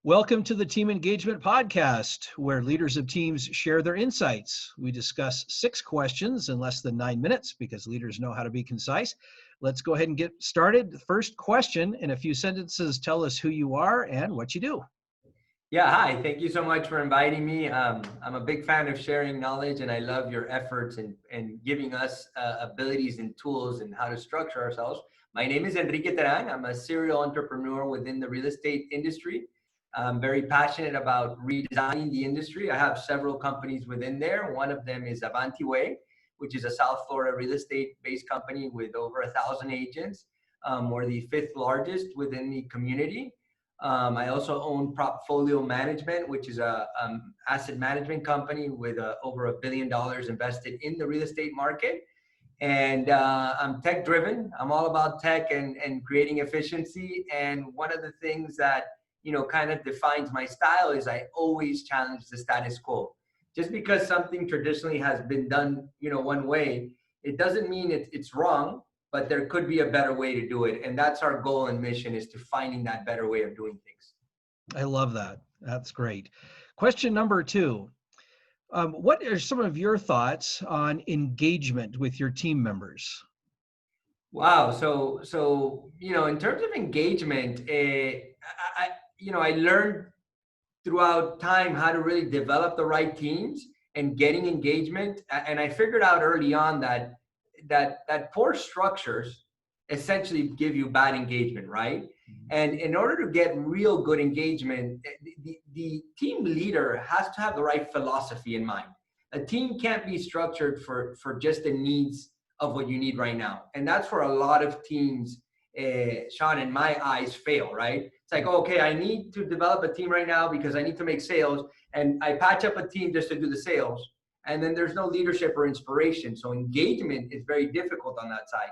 Welcome to the Team Engagement Podcast, where leaders of teams share their insights. We discuss 6 questions in less than 9 minutes because leaders know how to be concise. Let's go ahead and get started. The first question, in a few sentences, tell us who you are and what you do. Yeah, hi. Thank you so much for inviting me. I'm a big fan of sharing knowledge, and I love your efforts and giving us abilities and tools and how to structure ourselves. My name is Enrique Teran. I'm a serial entrepreneur within the real estate industry. I'm very passionate about redesigning the industry. I have several companies within there. One of them is Avanti, which is a South Florida real estate-based company with over 1,000 agents. We're the 5th largest within the community. I also own Propfolio Management, which is a asset management company with over $1 billion invested in the real estate market. And I'm tech driven. I'm all about tech and creating efficiency. And one of the things that, kind of defines my style is I always challenge the status quo. Just because something traditionally has been done, one way, it doesn't mean it's wrong, but there could be a better way to do it. And that's our goal and mission, is to finding that better way of doing things. I love that. That's great. Question number 2. What are some of your thoughts on engagement with your team members? Wow. So in terms of engagement, I learned throughout time how to really develop the right teams and getting engagement. And I figured out early on that poor structures essentially give you bad engagement, right? And in order to get real good engagement, the team leader has to have the right philosophy in mind. A team can't be structured for just the needs of what you need right now. And that's where a lot of teams, Sean, in my eyes, fail, right? It's like, okay, I need to develop a team right now because I need to make sales. And I patch up a team just to do the sales. And then there's no leadership or inspiration. So engagement is very difficult on that side.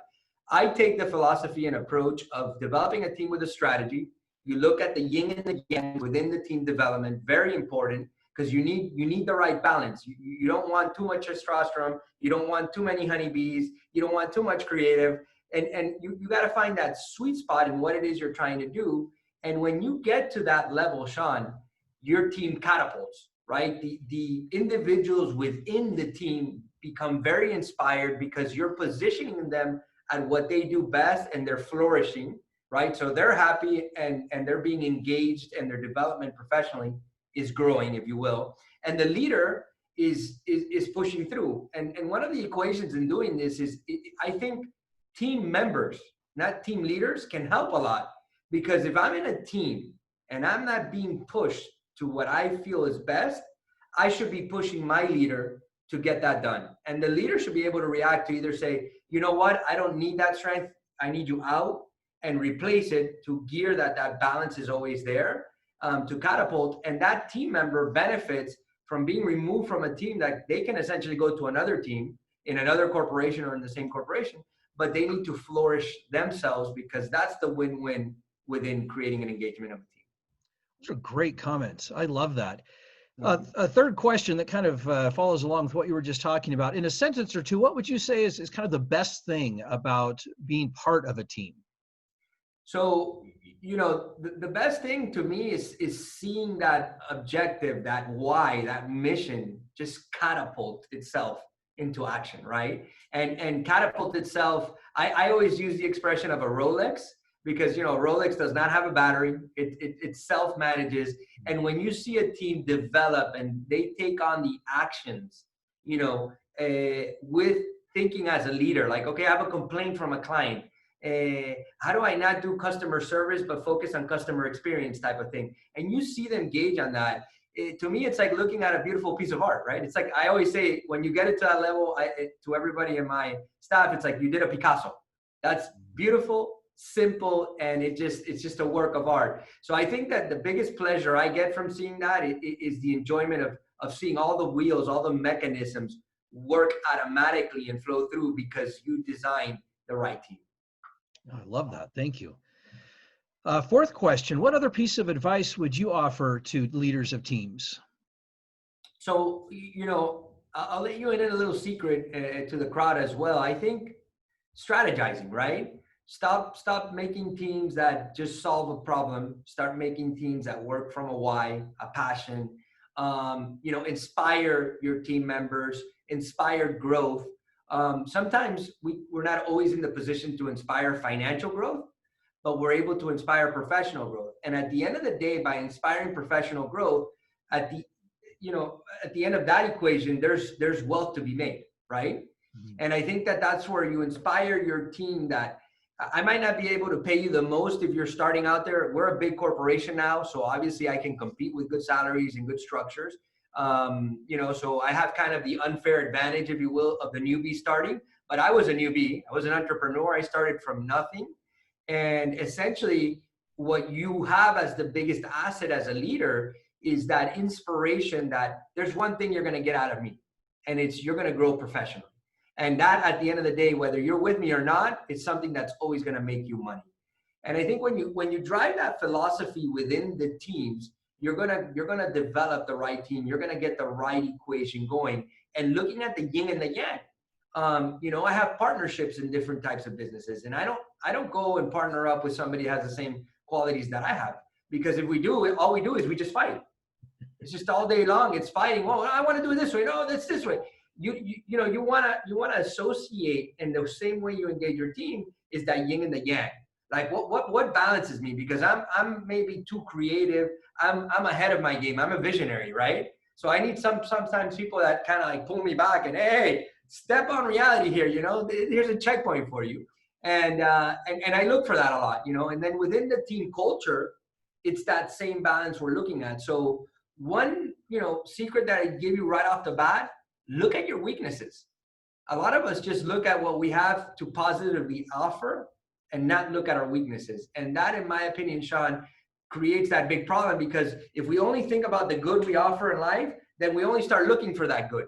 I take the philosophy and approach of developing a team with a strategy. You look at the yin and the yang within the team development, very important, because you need the right balance. You don't want too much testosterone. You don't want too many honeybees. You don't want too much creative. And you got to find that sweet spot in what it is you're trying to do. And when you get to that level, Sean, your team catapults, right? The individuals within the team become very inspired because you're positioning them at what they do best and they're flourishing, right? So they're happy and they're being engaged, and their development professionally is growing, if you will. And the leader is pushing through. And one of the equations in doing this is, I think team members, not team leaders, can help a lot. Because if I'm in a team and I'm not being pushed to what I feel is best, I should be pushing my leader to get that done. And the leader should be able to react to either say, you know what, I don't need that strength. I need you out, and replace it to gear that balance is always there, to catapult. And that team member benefits from being removed from a team that they can essentially go to another team in another corporation or in the same corporation, but they need to flourish themselves, because that's the win-win within creating an engagement of a team. Those are great comments. I love that. A third question that kind of follows along with what you were just talking about. In a sentence or two, what would you say is kind of the best thing about being part of a team? So, the best thing to me is seeing that objective, that why, that mission just catapult itself into action, right? And catapult itself, I always use the expression of a Rolex, because Rolex does not have a battery. It self-manages. And when you see a team develop and they take on the actions, with thinking as a leader, like, okay, I have a complaint from a client. How do I not do customer service but focus on customer experience type of thing? And you see them engage on that. To me, it's like looking at a beautiful piece of art, right? It's like, I always say, when you get it to that level, to everybody in my staff, it's like you did a Picasso. That's beautiful, simple, and it's just a work of art. So I think that the biggest pleasure I get from seeing that is the enjoyment of seeing all the wheels, all the mechanisms work automatically and flow through because you designed the right team. I love that. Thank you. Fourth question, what other piece of advice would you offer to leaders of teams? So, I'll let you in a little secret to the crowd as well. I think strategizing, right? Stop making teams that just solve a problem. Start making teams that work from a why, a passion. Inspire your team members, inspire growth. Sometimes we're not always in the position to inspire financial growth, but we're able to inspire professional growth. And at the end of the day, by inspiring professional growth, at the at the end of that equation, there's wealth to be made, right? Mm-hmm. And I think that's where you inspire your team. That I might not be able to pay you the most if you're starting out there. We're a big corporation now, so obviously I can compete with good salaries and good structures. So I have kind of the unfair advantage, if you will, of the newbie starting. But I was a newbie. I was an entrepreneur. I started from nothing. And essentially, what you have as the biggest asset as a leader is that inspiration that there's one thing you're going to get out of me, and it's you're going to grow professionally. And that, at the end of the day, whether you're with me or not, it's something that's always going to make you money. And I think when you drive that philosophy within the teams, you're gonna develop the right team. You're gonna get the right equation going. And looking at the yin and the yang, I have partnerships in different types of businesses, and I don't go and partner up with somebody who has the same qualities that I have, because if we do, all we do is we just fight. It's just all day long. It's fighting. Well, I want to do it this way. No, that's this way. You want to associate, in the same way you engage your team is that yin and the yang. Like what balances me? Because I'm maybe too creative. I'm ahead of my game. I'm a visionary, right? So I need sometimes people that kind of like pull me back and, hey, step on reality here. Here's a checkpoint for you. And I look for that a lot. And then within the team culture, it's that same balance we're looking at. So one secret that I give you right off the bat: look at your weaknesses. A lot of us just look at what we have to positively offer and not look at our weaknesses. And that, in my opinion, Sean, creates that big problem, because if we only think about the good we offer in life, then we only start looking for that good.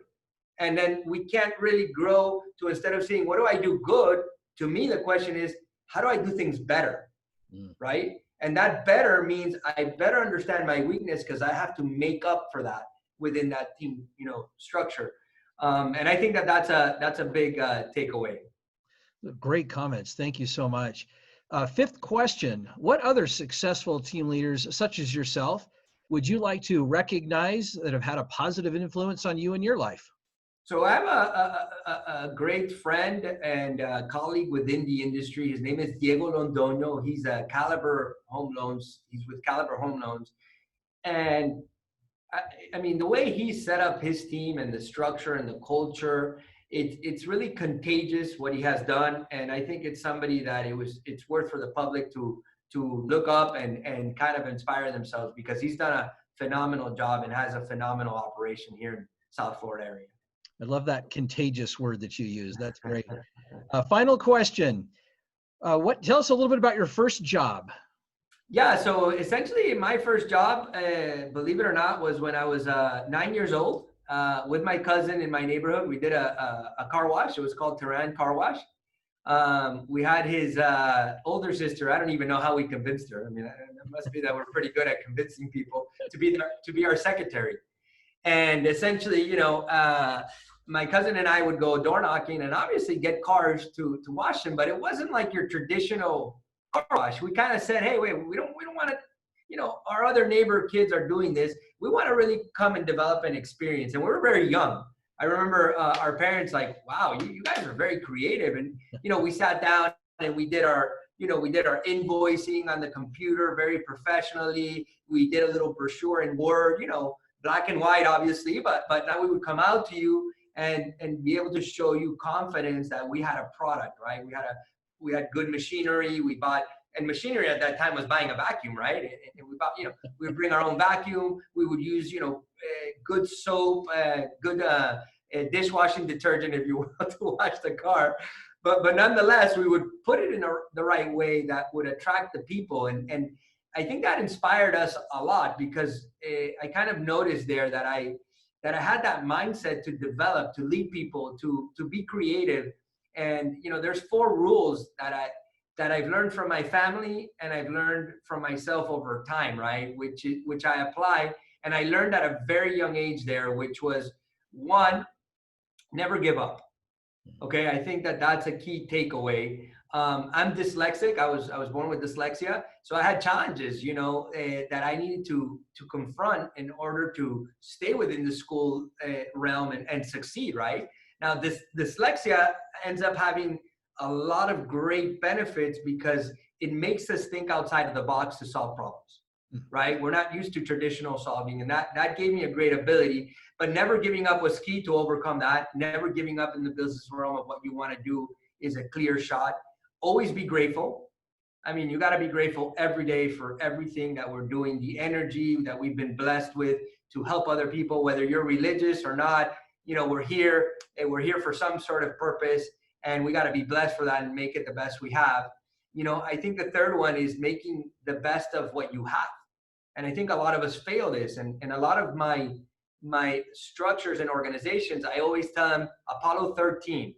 And then we can't really grow to, instead of saying, what do I do good? To me, the question is, how do I do things better? Right? And that better means I better understand my weakness, because I have to make up for that within that team, structure. And I think that's a big takeaway. Great comments. Thank you so much. Fifth question: what other successful team leaders, such as yourself, would you like to recognize that have had a positive influence on you in your life? So I have a great friend and colleague within the industry. His name is Diego Londoño. He's a Caliber Home Loans. He's with Caliber Home Loans. And I mean, the way he set up his team and the structure and the culture, it's really contagious what he has done. And I think it's somebody that it's worth for the public to look up and kind of inspire themselves, because he's done a phenomenal job and has a phenomenal operation here in South Florida area. I love that contagious word that you use. That's great. Final question. Tell us a little bit about your first job. Yeah, so essentially my first job, believe it or not, was when I was 9 years old with my cousin in my neighborhood. We did a car wash. It was called Teran car wash. We had his older sister. I don't even know how we convinced her. I mean, it must be that we're pretty good at convincing people to be our secretary. And essentially, my cousin and I would go door knocking and obviously get cars to wash them, but it wasn't like your traditional car wash. We kind of said, hey, wait, we don't want to, our other neighbor kids are doing this. We want to really come and develop an experience. And we were very young. I remember our parents like, wow, you guys are very creative. And, we sat down and we did our invoicing on the computer very professionally. We did a little brochure in Word, black and white, obviously, but now we would come out to you and be able to show you confidence that we had a product, right? We had good machinery. We bought, and machinery at that time was buying a vacuum, right? And we bought, we would bring our own vacuum. We would use, good soap, good dishwashing detergent, if you will, to wash the car. But nonetheless, we would put it in the right way that would attract the people. And I think that inspired us a lot, because I kind of noticed there that I had that mindset to develop, to lead people, to be creative. And there's 4 rules that I've learned from my family and I've learned from myself over time, right? Which I apply, and I learned at a very young age there, which was 1, never give up. Okay, I think that's a key takeaway. I'm dyslexic. I was born with dyslexia, so I had challenges, that I needed to confront in order to stay within the school realm and succeed. Right now, this dyslexia ends up having a lot of great benefits because it makes us think outside of the box to solve problems. Right, we're not used to traditional solving, and that gave me a great ability. But never giving up was key to overcome that. Never giving up in the business realm of what you want to do is a clear shot. Always be grateful. I mean, you got to be grateful every day for everything that we're doing, the energy that we've been blessed with to help other people, whether you're religious or not. We're here and we're here for some sort of purpose, and we got to be blessed for that and make it the best we have. I think the third one is making the best of what you have. And I think a lot of us fail this. And a lot of my structures and organizations, I always tell them, Apollo 13,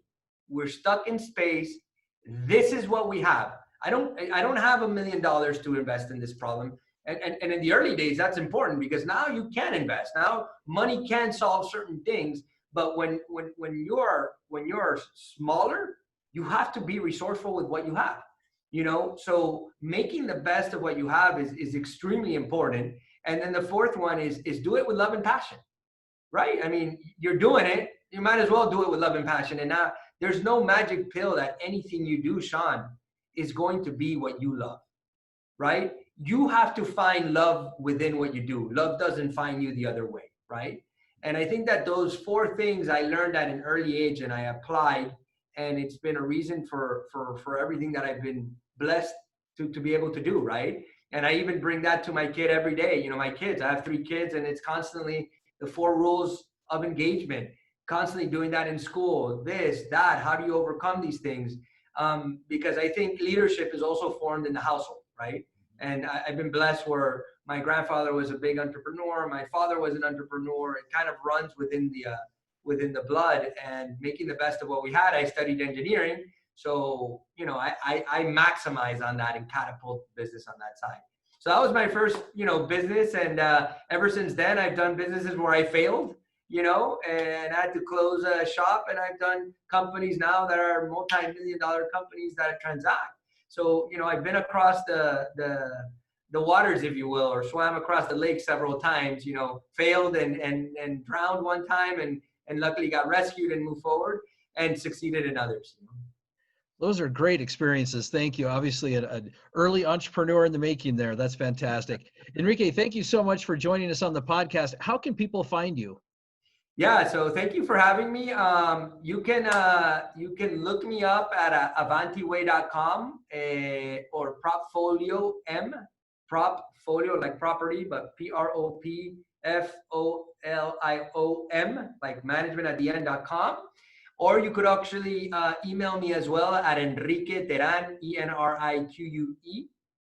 we're stuck in space. This is what we have. I don't have $1 million to invest in this problem. And in the early days, that's important because now you can invest. Now money can solve certain things. But when you're smaller, you have to be resourceful with what you have. So making the best of what you have is extremely important. And then the fourth one is do it with love and passion, right? I mean, you're doing it, you might as well do it with love and passion. And now there's no magic pill that anything you do, Sean, is going to be what you love, right? You have to find love within what you do. Love doesn't find you the other way, right? And I think that those four things I learned at an early age and I applied, and it's been a reason for everything that I've been blessed to be able to do, right? And I even bring that to my kid every day. My kids, I have 3 kids, and it's constantly the 4 rules of engagement, constantly doing that in school, this, that, how do you overcome these things? Because I think leadership is also formed in the household, right? And I've been blessed where my grandfather was a big entrepreneur, my father was an entrepreneur. It kind of runs within the blood, and making the best of what we had. I studied engineering. So, I maximize on that and catapult business on that side. So that was my first, business. And ever since then, I've done businesses where I failed, and I had to close a shop. And I've done companies now that are multi-million-dollar companies that transact. So, I've been across the waters, if you will, or swam across the lake several times, failed and drowned one time and luckily got rescued and moved forward and succeeded in others. Those are great experiences. Thank you. Obviously, an early entrepreneur in the making there. That's fantastic. Enrique, thank you so much for joining us on the podcast. How can people find you? Yeah, so thank you for having me. You can look me up at avantiway.com or Propfolio Propfolio like property, but PROPFOLIOM like management at the end.com. Or you could actually email me as well at Enrique Teran, ENRIQUE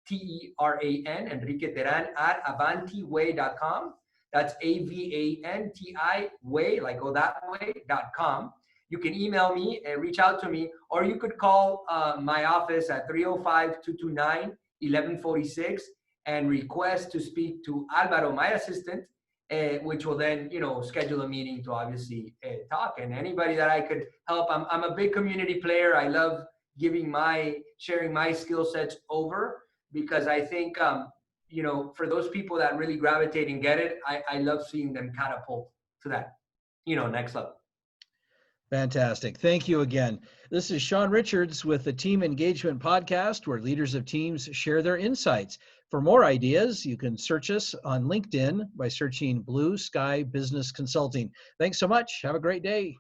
TERAN, Enrique Teran at avantiway.com. That's AVANTI way, like go that way.com. You can email me and reach out to me, or you could call my office at 305-229-1146 and request to speak to Alvaro, my assistant, which will then, schedule a meeting to obviously talk. And anybody that I could help, I'm a big community player. I love sharing my skill sets over, because I think, for those people that really gravitate and get it, I love seeing them catapult to that, next level. Fantastic. Thank you again. This is Sean Richards with the Team Engagement Podcast, where leaders of teams share their insights. For more ideas, you can search us on LinkedIn by searching Blue Sky Business Consulting. Thanks so much. Have a great day.